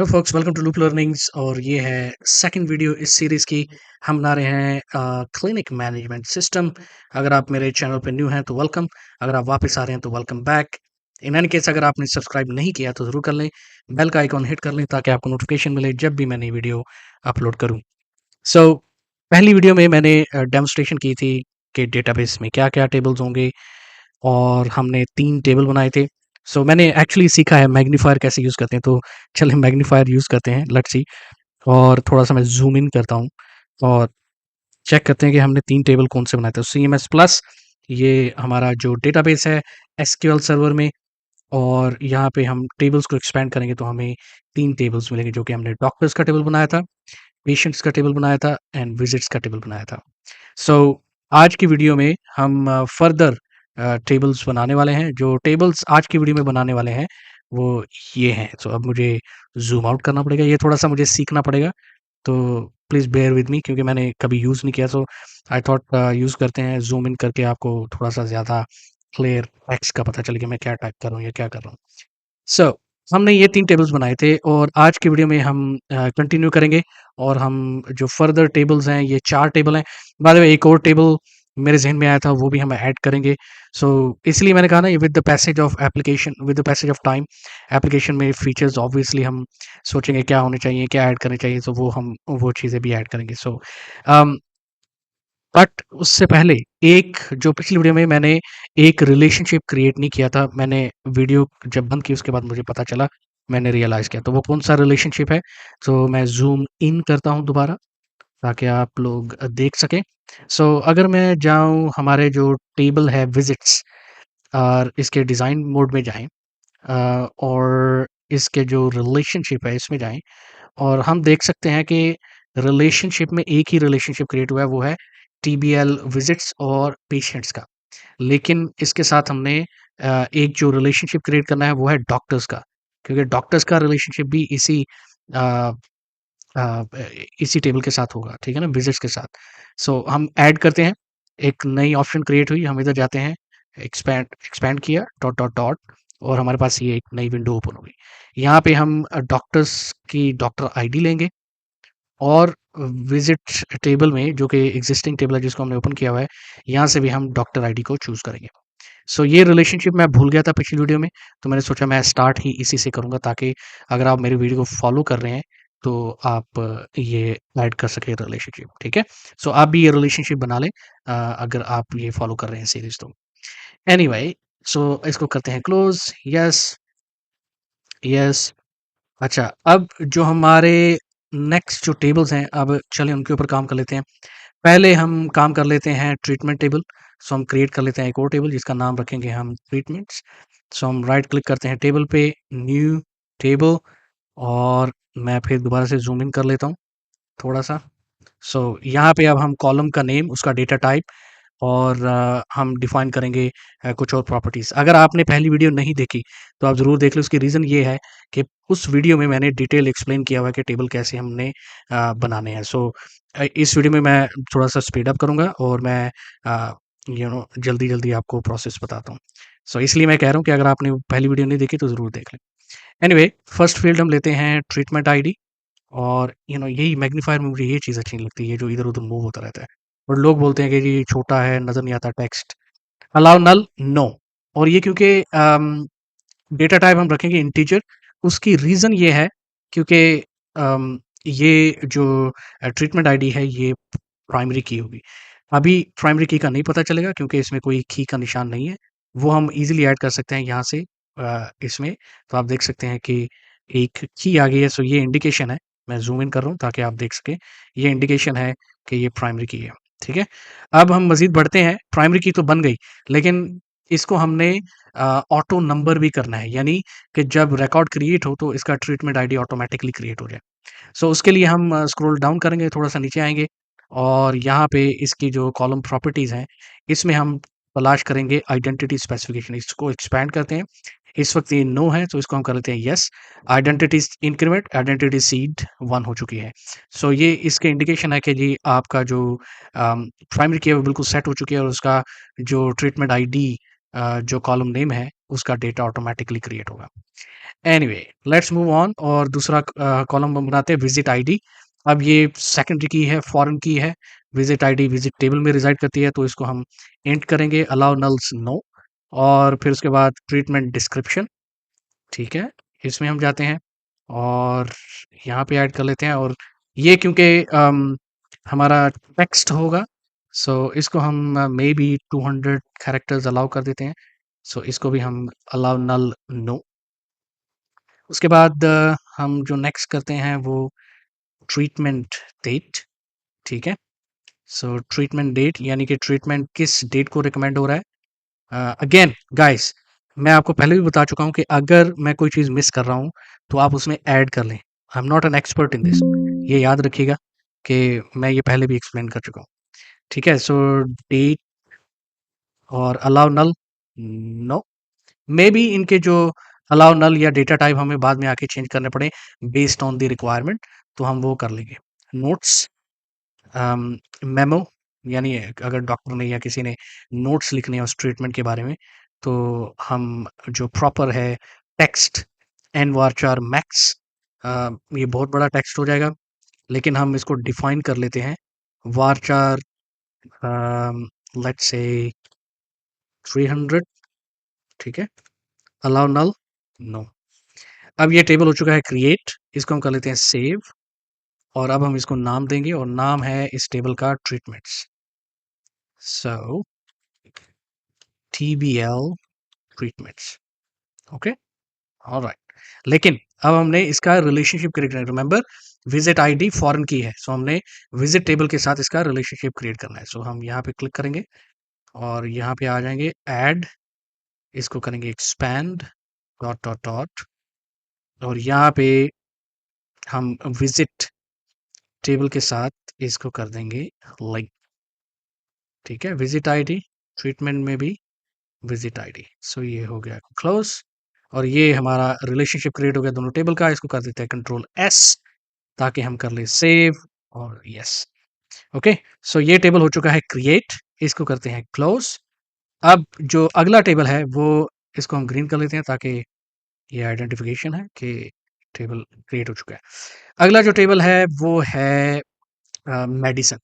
Hello folks, welcome to Loop Learnings और ये है सेकंड वीडियो इस सीरीज़ की। हम बना रहे हैं क्लिनिक मैनेजमेंट सिस्टम। अगर आप मेरे चैनल पे न्यू हैं तो वेलकम, अगर आप वापस आ रहे हैं तो welcome back. In any case अगर आपने सब्सक्राइब नहीं किया तो ज़रूर कर लें, बेल का आइकॉन हिट कर लें ताकि आपको नोटिफिकेशन मिले जब भी मैं नई वीडियो अपलोड करूँ। सो पहली वीडियो में मैंने डेमोन्स्ट्रेशन की थी कि डेटाबेस में क्या-क्या टेबल्स होंगे और हमने 3 टेबल बनाए थे। सो मैंने एक्चुअली सीखा है मैग्नीफायर कैसे यूज़ करते हैं, तो चलिए मैग्नीफायर यूज़ करते हैं, लेट्स सी। और थोड़ा-सा मैं ज़ूम इन करता हूँ और चेक करते हैं कि हमने 3 टेबल कौन से बनाए थे। सीएमएस प्लस ये हमारा जो डेटाबेस है एसक्यूएल सर्वर में, और यहाँ पे हम टेबल्स को एक्सपैंड करेंगे तो हमें 3 टेबल्स मिलेंगे, जो कि हमने डॉक्टर्स का टेबल बनाया था, पेशेंट्स का टेबल बनाया था एंड विज़िट्स का टेबल बनाया था। सो आज की वीडियो में हम फर्दर टेबल्स बनाने वाले हैं। जो टेबल्स आज की वीडियो में बनाने वाले हैं वो ये हैं। सो अब मुझे ज़ूम आउट करना पड़ेगा, ये थोड़ा-सा मुझे सीखना पड़ेगा, तो प्लीज़ बेयर विद मी क्योंकि मैंने कभी यूज़ नहीं किया। सो आई थॉट यूज़ करते हैं ज़ूम इन करके आपको थोड़ा-सा ज़्यादा क्लियर टेक्स्ट का पता चले कि मैं क्या टाइप कर रहा हूँ या क्या कर रहा हूँ। सो हमने ये 3 टेबल्स बनाए थे और आज की वीडियो में हम कंटिन्यू करेंगे और हम जो फर्दर टेबल्स हैं ये 4 टेबल हैं। बाय द वे एक और टेबल मेरे ज़हन में आया था, वो भी हम ऐड करेंगे। सो इसलिए मैंने कहा ना, ये with the passage of time application में फीचर्स ऑब्वियसली हम सोचेंगे क्या होने चाहिए, क्या ऐड करने चाहिए, तो वो चीज़ें भी ऐड करेंगे। सो अम बट उससे पहले एक जो पिछली वीडियो में मैंने एक रिलेशनशिप क्रिएट नहीं किया था, मैंने वीडियो जब बंद की उसके बाद मुझे पता चला, मैंने रियलाइज़ किया, तो वो कौन-सा रिलेशनशिप है? तो मैं ज़ूम इन करता हूँ दोबारा ताकि आप लोग देख सकें। सो अगर मैं जाऊँ हमारे जो टेबल है विज़िट्स और इसके डिज़ाइन मोड में जाएँ, और इसके जो रिलेशनशिप है इसमें जाएँ, और हम देख सकते हैं कि रिलेशनशिप में एक ही रिलेशनशिप क्रिएट हुआ है, वो है टीबीएल विज़िट्स और पेशेंट्स का। लेकिन इसके साथ हमने एक जो रिलेशनशिप क्रिएट करना है वो है डॉक्टर्स का, क्योंकि डॉक्टर्स का रिलेशनशिप भी अ इसी टेबल के साथ होगा, ठीक है ना? विज़िट्स के साथ। सो हम ऐड करते हैं, एक नई ऑप्शन क्रिएट हुई, हम इधर जाते हैं, एक्सपैंड एक्सपैंड किया, डॉट, डॉट, डॉट, और हमारे पास ये एक नई विंडो ओपन हो गई। यहाँ पे हम डॉक्टर्स की डॉक्टर आईडी लेंगे और विज़िट टेबल में जो कि एक्जिस्टिंग टेबल है जिसको हमने ओपन किया हुआ है, यहाँ से भी हम डॉक्टर आईडी को चूज़ करेंगे। सो ये रिलेशनशिप मैं भूल गया था पिछली वीडियो में, तो मैंने सोचा मैं स्टार्ट ही इसी से करूँगा ताकि अगर आप मेरी वीडियो को फॉलो कर रहे हैं, तो आप ये ऐड कर सकें रिलेशनशिप, ठीक है? सो आप भी ये रिलेशनशिप बना लें अगर आप ये फॉलो कर रहे हैं सीरीज़ तो। एनीवे, सो इसको करते हैं क्लोज़, येस, येस। अच्छा, अब जो हमारे नेक्स्ट जो टेबल्स हैं, अब चलें उनके ऊपर काम कर लेते हैं। पहले हम काम कर लेते हैं ट्रीटमेंट टेबल। सो हम क्रिएट कर लेते हैं एक और टेबल जिसका नाम रखेंगे हम ट्रीटमेंट्स। सो हम राइट क्लिक करते हैं टेबल पे, न्यू टेबल, और मैं फिर दोबारा से ज़ूम इन कर लेता हूँ थोड़ा-सा। सो यहाँ पे अब हम कॉलम का नेम, उसका डेटा टाइप, और हम डिफाइन करेंगे कुछ और प्रॉपर्टीज़। अगर आपने पहली वीडियो नहीं देखी, तो आप ज़रूर देख लें। उसकी रीज़न ये है कि उस वीडियो में मैंने डिटेल एक्सप्लेन किया हुआ है कि टेबल कैसे हमने बनाने हैं। सो इस वीडियो में मैं थोड़ा-सा स्पीड अप करूँगा और मैं अ, जल्दी-जल्दी आपको प्रोसेस बताता हूँ। सो इसलिए मैं कह रहा हूँ कि अगर आपने पहली वीडियो नहीं देखी, तो ज़रूर देख लें। एनीवे, फर्स्ट फ़ील्ड हम लेते हैं ट्रीटमेंट आईडी, और यही मैग्नीफायर में मुझे ये चीज़ अच्छी नहीं लगती है, जो इधर-उधर मूव होता रहता है। और लोग बोलते हैं कि जी छोटा है, नज़र नहीं आता टेक्स्ट। Allow null, no. और ये क्योंकि डेटा टाइप हम रखेंगे इंटीजर, उसकी रीज़न ये है क्योंकि ये जो ट्रीटमेंट आईडी है ये प्राइमरी की होगी। अभी प्राइमरी की का नहीं पता चलेगा क्योंकि इसमें कोई की का निशान नहीं है। वो हम ईज़िली ऐड कर सकते हैं यहाँ से इसमें। तो आप देख सकते हैं कि एक की आ गई है, सो ये इंडिकेशन है। मैं ज़ूम इन कर रहा हूँ ताकि आप देख सकें। ये इंडिकेशन है कि ये प्राइमरी की है, ठीक है? अब हम मज़ीद बढ़ते हैं, प्राइमरी की तो बन गई, लेकिन इसको हमने ऑटो नंबर भी करना है, यानी कि जब रिकॉर्ड क्रिएट हो तो इसका ट्रीटमेंट आईडी ऑटोमैटिकली क्रिएट हो जाए। सो उसके लिए हम स्क्रॉल डाउन करेंगे, थोड़ा-सा नीचे आएँगे, और यहाँ पे इसकी जो कॉलम प्रॉपर्टीज़ हैं, इसमें हम तलाश करेंगे आइडेंटिटी स्पेसिफिकेशन, इसको एक्सपैंड करते हैं। इस वक़्त ये नो है, तो इसको हम कर लेते हैं yes. Identities increment, identity seed 1 हो चुकी है। सो ये इसके इंडिकेशन है कि जी आपका जो प्राइमरी की है वो बिल्कुल सेट हो चुकी है, और उसका जो ट्रीटमेंट आईडी जो कॉलम नेम है उसका डेटा ऑटोमेटिकली क्रिएट होगा। एनीवे लेट्स मूव ऑन और दूसरा कॉलम हम बनाते हैं विजिट आईडी। अब ये सेकेंडरी की है, फॉरेन की है। विजिट आईडी विजिट टेबल में रिजाइड करती है, तो इसको हम इंट करेंगे अलाउ नल्स नो। और फिर उसके बाद ट्रीटमेंट डिस्क्रिप्शन, ठीक है, इसमें हम जाते हैं और यहाँ पे ऐड कर लेते हैं। और ये क्योंकि हमारा टेक्स्ट होगा, सो इसको हम मे बी 200 कैरेक्टर्स अलाउ कर देते हैं। सो इसको भी हम अलाउ नल नो। उसके बाद हम जो नेक्स्ट करते हैं वो ट्रीटमेंट डेट, ठीक है। सो ट्रीटमेंट डेट यानी कि ट्रीटमेंट किस डेट को रिकमेंड हो रहा है। अगेन गाइस, मैं आपको पहले भी बता चुका हूँ कि अगर मैं कोई चीज़ मिस कर रहा हूँ तो आप उसमें ऐड कर लें। I am not an expert in this, ये याद रखिएगा कि मैं ये पहले भी एक्सप्लेन कर चुका हूँ। ठीक है, सो डेट और allow null no. Maybe इनके जो अलाउ नल या डेटा टाइप हमें बाद में आके चेंज करने पड़े बेस्ड ऑन द रिक्वायरमेंट, तो हम वो कर लेंगे। नोट्स, मेमो, यानी अगर डॉक्टर ने या किसी ने नोट्स लिखने हैं उस ट्रीटमेंट के बारे में, तो हम जो प्रॉपर है टेक्स्ट एन वारचार मैक्स, ये बहुत बड़ा टेक्स्ट हो जाएगा, लेकिन हम इसको डिफाइन कर लेते हैं वारचार लेट्स से 300, ठीक है। Allow null no. अब ये टेबल हो चुका है क्रिएट, इसको हम कर लेते हैं सेव। और अब हम इसको नाम देंगे और नाम है इस टेबल का ट्रीटमेंट्स। सो TBL ट्रीटमेंट्स, ओके, ऑलराइट। लेकिन अब हमने इसका रिलेशनशिप क्रिएट करना है। रिमेंबर विजिट आईडी फॉरेन की है, सो हमने विजिट टेबल के साथ इसका रिलेशनशिप क्रिएट करना है। सो हम यहाँ पे क्लिक करेंगे और यहाँ पे आ जाएंगे ऐड, इसको करेंगे एक्सपैंड डॉट डॉट डॉट, और यहाँ पे हम विजिट टेबल के साथ इसको कर देंगे लाइक, ठीक है। विजिट आईडी ट्रीटमेंट में भी विजिट आईडी, सो ये हो गया क्लोज। और ये हमारा रिलेशनशिप क्रिएट हो गया दोनों टेबल का। इसको कर देते हैं कंट्रोल एस ताकि हम कर ले सेव और यस, ओके। सो ये टेबल हो चुका है क्रिएट, इसको करते हैं क्लोज। अब जो अगला टेबल है वो इसको हम ग्रीन कर लेते हैं ताकि ये आइडेंटिफिकेशन है कि टेबल क्रिएट हो चुका है। अगला जो टेबल है वो है मेडिसिन।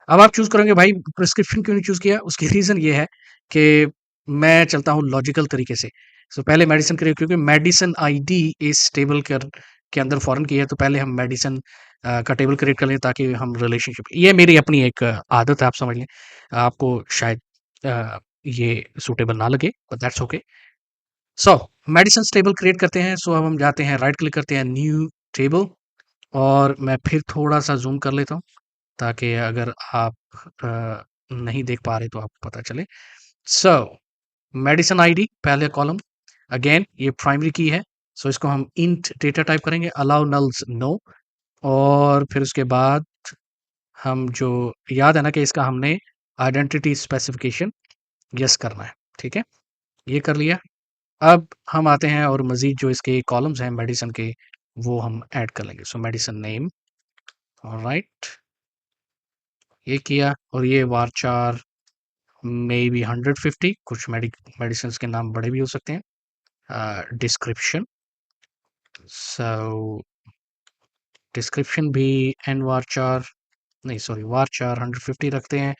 अब आप चूज़ करेंगे भाई प्रिस्क्रिप्शन क्यों नहीं चूज़ किया? उसकी रीज़न ये है कि मैं चलता हूँ लॉजिकल तरीके से। सो पहले मेडिसिन क्रिएट, क्योंकि मेडिसिन आईडी इस टेबल के अंदर फॉरेन की है, तो पहले हम मेडिसिन का टेबल क्रिएट कर लें ताकि हम रिलेशनशिप, ये मेरी अपनी एक आदत है, आप समझ लें। आपको शायद ये सूटेबल ना लगे, but that's okay. So medicines table create करते हैं। सो अब हम जाते हैं, राइट क्लिक करते हैं न्यू टेबल, और मैं फिर थोड़ा-सा ज़ूम कर लेता हूँ ताकि अगर आप नहीं देख पा रहे तो आपको पता चले। सो मेडिसिन आईडी पहले कॉलम, अगेन ये प्राइमरी की है, सो इसको हम इंट डेटा टाइप करेंगे अलाउ नल्स नो। और फिर उसके बाद हम जो, याद है ना कि इसका हमने आइडेंटिटी स्पेसिफिकेशन यस करना है, ठीक है, ये कर लिया। अब हम आते हैं और मजीद जो इसके कॉलम्स हैं मेडिसिन के, वो हम ऐड कर लेंगे। सो मेडिसिन नेम, ऑलराइट, ये किया। और ये वारचार मे बी 150, कुछ मेडिसिन के नाम बड़े भी हो सकते हैं। डिस्क्रिप्शन, सो डिस्क्रिप्शन भी एन वारचार, नहीं सॉरी वारचार 150 रखते हैं।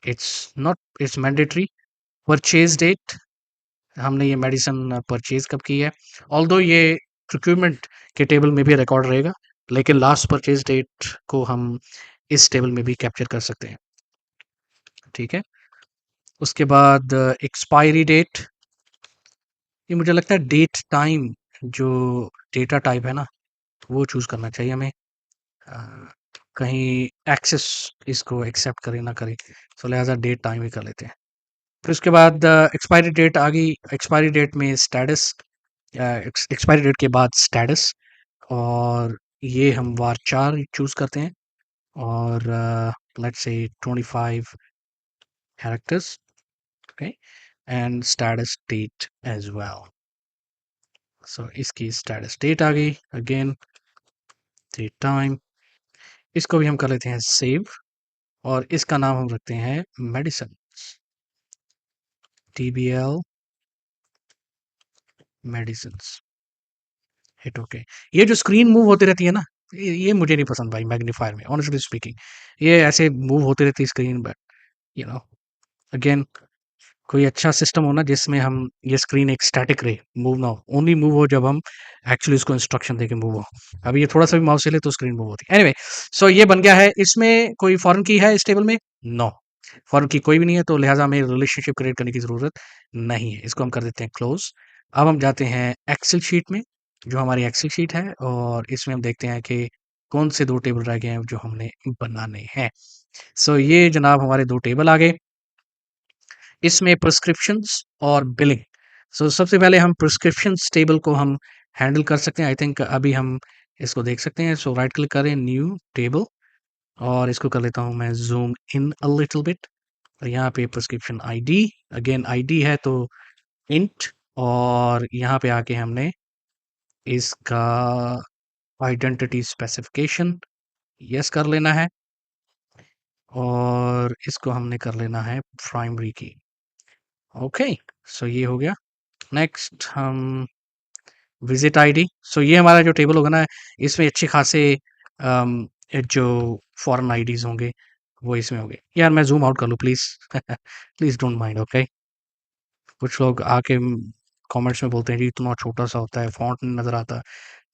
It's not, it's mandatory. Purchase date, हमने ये मेडिसिन परचेज कब की है, ऑल्दो ये प्रोक्यूरमेंट के टेबल में भी रिकॉर्ड रहेगा, लेकिन लास्ट परचेज डेट को हम इस टेबल में भी कैप्चर कर सकते हैं, ठीक है। उसके बाद एक्सपायरी डेट, ये मुझे लगता है डेट टाइम जो डेटा टाइप है ना, वो चूज़ करना चाहिए हमें। अ, कहीं एक्सेस इसको एक्सेप्ट करे ना करे, तो लिहाजा डेट टाइम ही कर लेते हैं। फिर उसके बाद एक्सपायरी डेट आ गई। एक्सपायरी डेट में स्टेटस, एक्सपायरी डेट के बाद स्टेटस, और ये हम वारचार चूज़ करते हैं। और let's say 25 characters, okay, and status date as well. So इसकी स्टेटस डेट आ गई, अगेन डेट टाइम, इसको भी हम कर लेते हैं सेव। और इसका नाम हम रखते हैं medicine, TBL medicine, hit okay. ये जो स्क्रीन मूव होती रहती है ना, ये मुझे नहीं पसंद भाई मैग्नीफायर में, ऑनेस्टली स्पीकिंग। ये ऐसे मूव होती रहती है screen, but you know again कोई अच्छा सिस्टम हो ना जिसमें हम ये स्क्रीन एक स्टैटिक रहे, मूव ना हो, ओनली मूव हो जब हम एक्चुअली इसको इंस्ट्रक्शन देके मूव हो। अभी ये थोड़ा सा भी माउस हिले तो स्क्रीन मूव होती है। एनीवे, सो ये बन गया है। इसमें कोई फॉरेन की है इस टेबल में? नो, फॉरेन की कोई भी नहीं है, तो लिहाजा हमें रिलेशनशिप क्रिएट करने की जरूरत नहीं है। इसको हम कर देते हैं क्लोज। अब हम जाते हैं एक्सेल शीट में, जो हमारी एक्सेल शीट है, और इसमें हम देखते हैं कि कौन से दो टेबल रह गए हैं जो हमने बनाने हैं। सो ये जनाब हमारे दो टेबल आ गए, इसमें प्रिस्क्रिप्शंस और बिलिंग। सो सबसे पहले हम प्रिस्क्रिप्शंस टेबल को हम हैंडल कर सकते हैं। आई थिंक अभी हम इसको देख सकते हैं। सो राइट क्लिक करें, न्यू टेबल, और इसको कर लेता हूँ मैं zoom in a little bit. और यहाँ पे प्रिस्क्रिप्शन आईडी, अगेन आईडी है तो इंट, और यहाँ पे आके हमने इसका आइडेंटिटी स्पेसिफिकेशन यस कर लेना है, और इसको हमने कर लेना है प्राइमरी की। ओके, सो ये हो गया। नेक्स्ट हम विजिट आईडी। सो ये हमारा जो टेबल होगा ना, इसमें अच्छे खासे जो फॉरेन आईडीज होंगे वो इसमें होंगे। यार मैं जूम आउट कर लूँ please? Please don't mind, okay. कुछ लोग आके कमेंट्स में बोलते हैं जी इतना छोटा सा होता है, फॉन्ट नहीं नजर आता,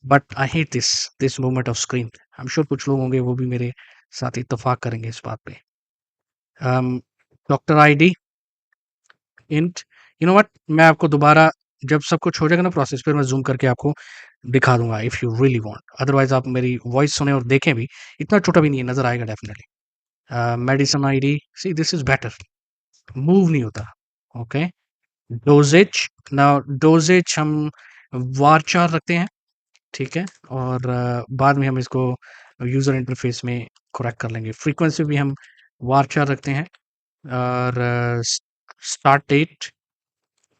but I hate this movement of screen. I am sure कुछ लोग होंगे वो भी मेरे साथ इत्तेफाक करेंगे इस बात पे। Doctor ID int, you know what, मैं आपको दोबारा जब सब कुछ हो जाएगा ना प्रोसेस, फिर मैं जूम करके आपको दिखा दूंगा if you really want. Otherwise आप मेरी वॉइस सुने और देखें भी, इतना छोटा भी नहीं है, नजर आएगा definitely. Medicine ID, see this is better, move नहीं होता। ओके, डोजेज, नाउ डोजेज हम वार रखते हैं, ठीक है, और बाद में हम इसको यूजर इंटरफेस में करेक्ट कर लेंगे। फ्रीक्वेंसी भी हम वार रखते हैं, और स्टार्ट डेट,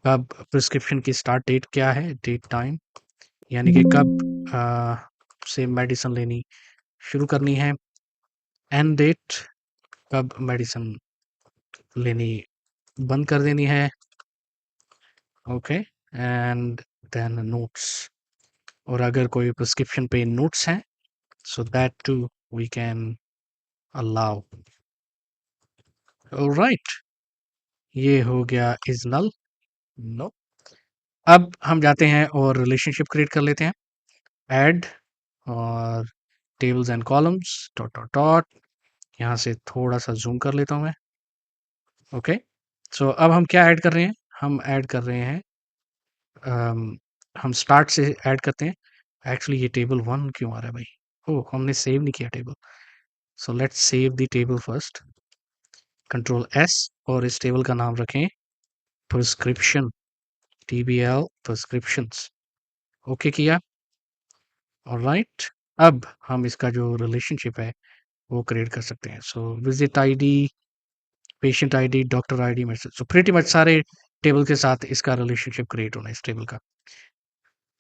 कब प्रिस्क्रिप्शन की स्टार्ट डेट क्या है, डेट टाइम, यानी कि कब से मेडिसिन लेनी शुरू करनी है। एंड डेट, कब मेडिसिन लेनी बंद कर देनी है। ओके, एंड देन नोट्स, और अगर कोई प्रिस्क्रिप्शन पे नोट्स हैं, so that too we can allow. Alright, ये हो गया इज नल, नो। अब हम जाते हैं और रिलेशनशिप क्रिएट कर लेते हैं। ऐड, और tables and columns dot dot dot, यहाँ से थोड़ा सा जूम कर लेता हूँ मैं। ओके, सो अब हम क्या ऐड कर रहे हैं? हम ऐड कर रहे हैं, हम स्टार्ट से ऐड करते हैं। एक्चुअली ये टेबल वन क्यों आ रहा है भाई? ओह, हमने सेव नहीं किया table. So let's save the table first, control S, और इस टेबल का नाम रखें प्रिस्क्रिप्शन, TBL प्रिस्क्रिप्शंस। ओके किया, ऑलराइट। अब हम इसका जो रिलेशनशिप है वो क्रिएट कर सकते हैं। So visit ID, patient ID, doctor ID, message, so pretty much सारे टेबल के साथ इसका रिलेशनशिप क्रिएट होना है इस टेबल का।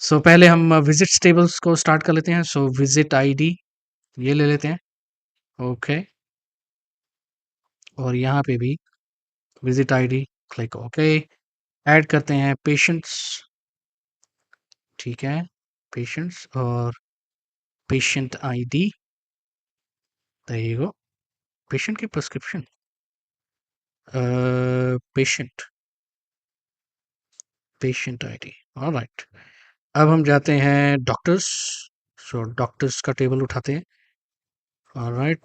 सो पहले हम विजिट्स टेबल्स को स्टार्ट कर लेते हैं। सो विजिट आईडी ये ले लेते हैं, ओके, और यहाँ पे भी visit ID, click okay. Add करते हैं पेशेंट्स, ठीक है, पेशेंट्स, और patient ID, there you go, patient की prescription, patient, patient ID, alright. अब हम जाते हैं डॉक्टर्स, सो डॉक्टर्स का टेबल उठाते हैं, ऑलराइट।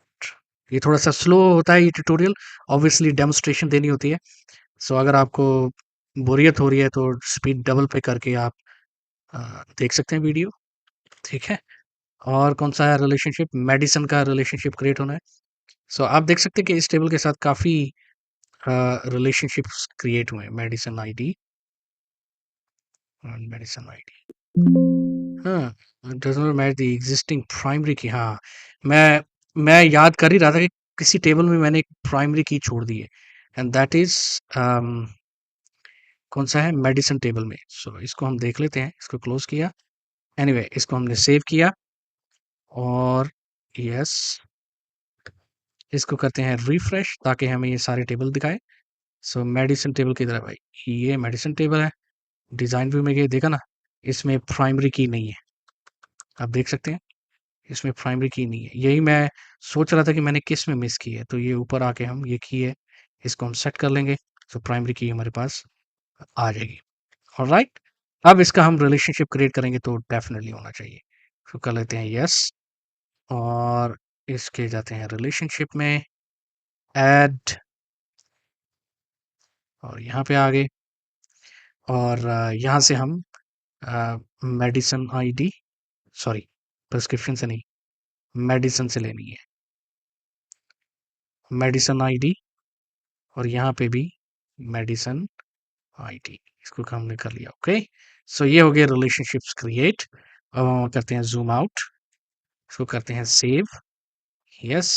ये थोड़ा सा स्लो होता है ये ट्यूटोरियल, ऑब्वियसली डेमोस्ट्रेशन देनी होती है। सो अगर आपको बोरियत हो रही है तो स्पीड डबल पे करके आप देख सकते हैं वीडियो, ठीक है। और कौन सा है रिलेशनशिप? मेडिसिन का रिलेशनशिप क्रिएट होना है। सो आप देख सकते हैं कि इस टेबल के साथ काफ़ी रिलेशनशिप्स क्रिएट हुए हैं। मेडिसिन आईडी, मेडिसिन आईडी, हाँ, does not match the existing primary की। हाँ, मैं याद कर ही रहा था कि किसी टेबल में मैंने एक प्राइमरी की छोड़ दी है, एंड दैट इज कौन सा है? मेडिसिन टेबल में। सो इसको हम देख लेते हैं, इसको क्लोज किया, एनीवे इसको हमने सेव किया, और यस, इसको करते हैं रिफ्रेश ताकि हमें ये सारे टेबल दिखाए। सो मेडिसिन टेबल किधर है भाई? ये मेडिसिन टेबल है। डिज़ाइन व्यू में गए, देखा ना, इसमें प्राइमरी की नहीं है। आप देख सकते हैं, इसमें प्राइमरी की नहीं है। यही मैं सोच रहा था कि मैंने किस में मिस की है। तो ये ऊपर आके हम ये की है, इसको हम सेट कर लेंगे। तो प्राइमरी की हमारे पास आ जाएगी। ऑलराइट, अब इसका हम रिलेशनशिप क्रिएट करेंगे तो डेफिनेटली होना चाहिए। तो कर लेते हैं यस, और इसके जाते हैं रिलेशनशिप में, ऐड, और यहाँ पे आ गए। और यहाँ से हम मेडिसिन आईडी, सॉरी, प्रिस्क्रिप्शन से नहीं, मेडिसिन से लेनी है, मेडिसिन आईडी, और यहाँ पे भी मेडिसिन आईडी, इसको हमने कर लिया। ओके, सो ये हो गया रिलेशनशिप्स क्रिएट। अब हम करते हैं जूम आउट, इसको करते हैं सेव, यस।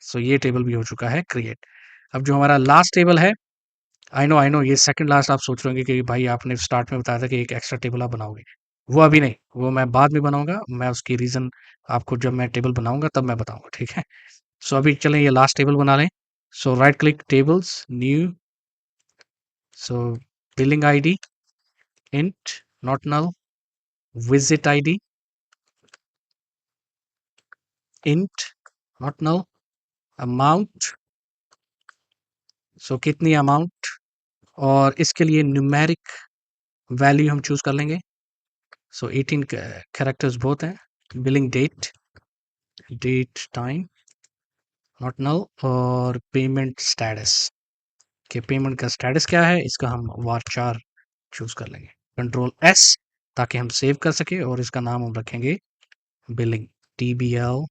सो ये टेबल भी हो चुका है क्रिएट। अब जो हमारा लास्ट टेबल है, आई नो ये सेकंड लास्ट आप सोच रहे होंगे कि भाई आपने स्टार्ट में बताया था कि एक एक्स्ट्रा टेबल आप बनाओगे। वो अभी नहीं, वो मैं बाद में बनाऊंगा। मैं उसकी रीज़न आपको जब मैं टेबल बनाऊंगा तब मैं बताऊंगा, ठीक है। सो अभी चलें ये लास्ट टेबल बना लें। So right click, tables, new, so billing ID, int, not null, visit ID, int, not null, amount, so कितनी अमाउंट, और इसके लिए न्यूमेरिक वैल्यू हम चूज कर लेंगे। सो 18 कैरेक्टर्स बहुत हैं। Billing date, date time, not null, और पेमेंट स्टेटस, कि पेमेंट का स्टेटस क्या है, इसका हम वार4 चूज कर लेंगे। कंट्रोल एस, ताकि हम सेव कर सके, और इसका नाम हम रखेंगे बिलिंग, TBL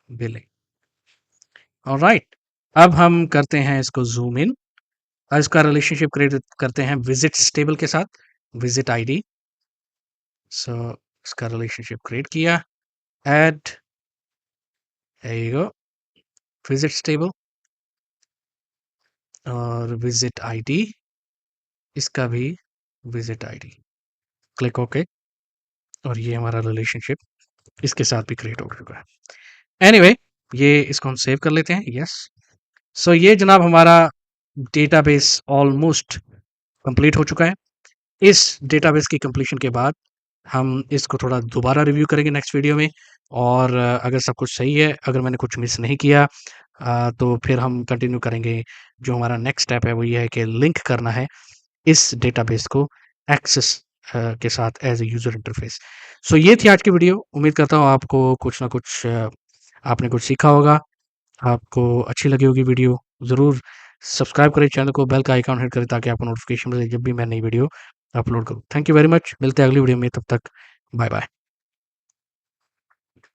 बिलिंग। ऑलराइट, अब हम करते हैं इसको जूम इन, और इसका रिलेशनशिप क्रिएट करते हैं विजिट्स टेबल के साथ, विजिट आईडी। सो इसका रिलेशनशिप क्रिएट किया, ऐड, विजिट्स टेबल, और विजिट आईडी, इसका भी विजिट आईडी, क्लिक ओके, और ये हमारा रिलेशनशिप इसके साथ भी क्रिएट हो चुका है। एनीवे, ये इसको हम सेव कर लेते हैं, यस। सो ये जनाब हमारा डेटाबेस ऑलमोस्ट कंप्लीट हो चुका है। इस डेटाबेस की कंप्लीशन के बाद हम इसको थोड़ा दोबारा रिव्यू करेंगे नेक्स्ट वीडियो में, और अगर सब कुछ सही है, अगर मैंने कुछ मिस नहीं किया, तो फिर हम कंटिन्यू करेंगे। जो हमारा नेक्स्ट स्टेप है वो ये है कि लिंक करना है इस डेटाबेस को एक्सेस के साथ एज ए यूज़र इंटरफेस। सो ये थी आज की वीडियो। उम्मीद करता हूँ आपको कुछ ना कुछ आपने कुछ सीखा होगा, आपको अच्छी लगी होगी वीडियो। ज़रूर सब्सक्राइब करें चैनल को, बेल का आइकॉन हिट करें ताकि आपको नोटिफिकेशन मिले जब भी मैं नई वीडियो अपलोड करूँ। थैंक यू वेरी मच, मिलते हैं अगली वीडियो में, तब तक बाय बाय।